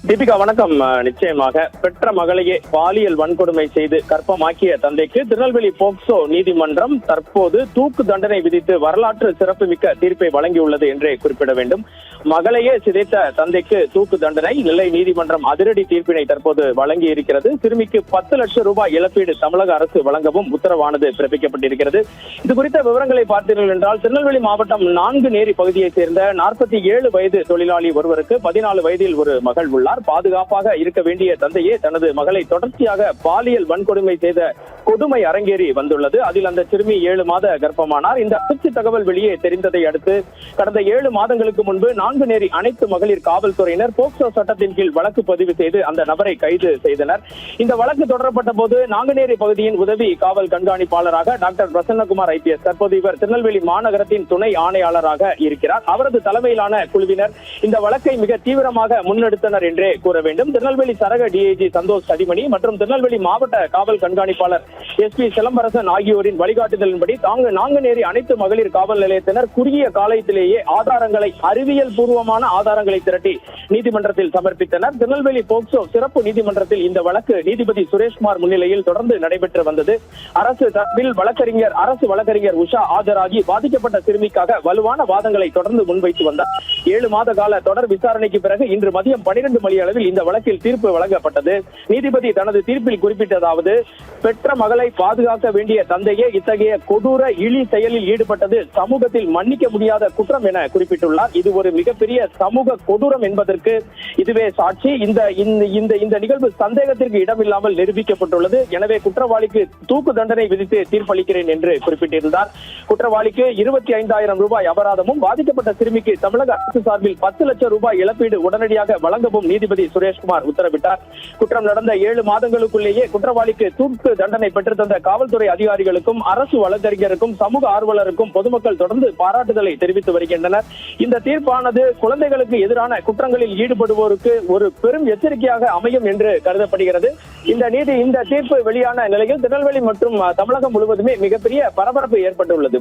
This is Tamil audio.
தீபிகா வணக்கம். நிச்சயமாக பெற்ற மகளையே பாலியல் வன்கொடுமை செய்து கர்ப்பமாக்கிய தந்தைக்கு திருநெல்வேலி போக்சோ நீதிமன்றம் தற்போது தூக்கு தண்டனை விதித்து வரலாற்று சிறப்புமிக்க தீர்ப்பை வழங்கியுள்ளது என்றே குறிப்பிட வேண்டும். மகளையே சிதைத்த தந்தைக்கு தூக்கு தண்டனை நெல்லை நீதிமன்றம் அதிரடி தீர்ப்பினை தற்போது வழங்கி இருக்கிறது. சிறுமிக்கு 10 லட்சம் ரூபாய் இழப்பீடு தமிழக அரசு வழங்கவும் உத்தரவானது பிறப்பிக்கப்பட்டிருக்கிறது. இது குறித்த விவரங்களை பார்த்தீர்கள் என்றால் திருநெல்வேலி மாவட்டம் 4 நேரி பகுதியைச் சேர்ந்த 47 வயது தொழிலாளி ஒருவருக்கு 14 வயதில் ஒரு மகள் உள்ளார். பாதுகாப்பாக இருக்க வேண்டிய தந்தையே தனது மகளை தொடர்ச்சியாக பாலியல் வன்கொடுமை செய்த கொடுமை அரங்கேறி வந்துள்ளது. அதில் அந்த சிறுமி 7 மாத கர்ப்பமானார். இந்த அதிர்ச்சி தகவல் வெளியே தெரிந்ததை அடுத்து கடந்த 7 மாதங்களுக்கு முன்பு 4 நேரி அனைத்து மகளிர் காவல்துறையினர் போக்சோ சட்டத்தின் கீழ் வழக்கு பதிவு செய்து அந்த நபரை கைது செய்தனர். இந்த வழக்கு தொடரப்பட்ட போது நாங்குநேரி பகுதியின் உதவி காவல் கண்காணிப்பாளராக டாக்டர் பிரசன்னகுமார் IPS, தற்போது இவர் திருநெல்வேலி மாநகரத்தின் துணை ஆணையாளராக இருக்கிறார். அவரது தலைமையிலான குழுவினர் இந்த வழக்கை மிக தீவிரமாக முன்னெடுத்தனர் என்றே கூற வேண்டும். திருநெல்வேலி சரக DIG சந்தோஷ் கடிமணி மற்றும் திருநெல்வேலி மாவட்ட காவல் கண்காணிப்பாளர் SP சிலம்பரசன் ஆகியோரின் வழிகாட்டுதலின்படி நாங்குநேரி அனைத்து மகளிர் காவல் நிலையத்தினர் குறுகிய காலத்திலேயே அறிவியல் பூர்வமான ஆதாரங்களை திரட்டி நீதிமன்றத்தில் சமர்ப்பித்தனர். திருநெல்வேலி போக்சோ சிறப்பு நீதிமன்றத்தில் இந்த வழக்கு நீதிபதி சுரேஷ்குமார் முன்னிலையில் தொடர்ந்து நடைபெற்று வந்தது. அரசு தரப்பில் அரசு வழக்கறிஞர் உஷா ஆஜராகி பாதிக்கப்பட்ட சிறுமிக்காக வலுவான வாதங்களை தொடர்ந்து முன்வைத்து வந்தார். 7 மாத கால தொடர் விசாரணைக்கு பிறகு இன்று மதியம் 12 மணி அளவில் இந்த வழக்கில் தீர்ப்பு வழங்கப்பட்டது. நீதிபதி தனது தீர்ப்பில் குறிப்பிட்டதாவது, பெற்ற மகளை பாதுகாக்க வேண்டிய தந்தையே இத்தகைய கொடூர இழி செயலில் ஈடுபட்டது சமூகத்தில் மன்னிக்க முடியாத குற்றம் என குறிப்பிட்டுள்ளார். இது ஒரு மிகப்பெரிய சமூக கொடூரம் என்பதற்கு இதுவே சாட்சி. இந்த நிகழ்வு சந்தேகத்திற்கு இடமில்லாமல் நிரூபிக்கப்பட்டுள்ளது. எனவே குற்றவாளிக்கு தூக்கு தண்டனை விதித்து தீர்ப்பளிக்கிறேன் என்று குறிப்பிட்டிருந்தார். குற்றவாளிக்கு 25,000 ரூபாய் அபராதமும் பாதிக்கப்பட்ட சிறுமிக்கு தமிழக அரசு சார்பில் 10 லட்சம் ரூபாய் இழப்பீடு உடனடியாக வழங்கவும் நீதிபதி சுரேஷ்குமார் உத்தரவிட்டார். குற்றம் நடந்த 7 மாதங்களுக்குள்ளேயே குற்றவாளிக்கு தூக்கு தண்டனை பெற்றுத்தந்த காவல்துறை அதிகாரிகளுக்கும் அரசு வழக்கறிஞருக்கும் சமூக ஆர்வலருக்கும் பொதுமக்கள் தொடர்ந்து பாராட்டுதலை தெரிவித்து வருகின்றனர். இந்த தீர்ப்பானது குழந்தைகளுக்கு எதிரான குற்றங்களில் ஈடுபடுவோருக்கு ஒரு பெரும் எச்சரிக்கையாக அமையும் என்று கருதப்படுகிறது. இந்த தீர்ப்பு வெளியான நிலையில் திருநெல்வேலி மற்றும் தமிழகம் முழுவதுமே மிகப்பெரிய பரபரப்பு ஏற்பட்டுள்ளது.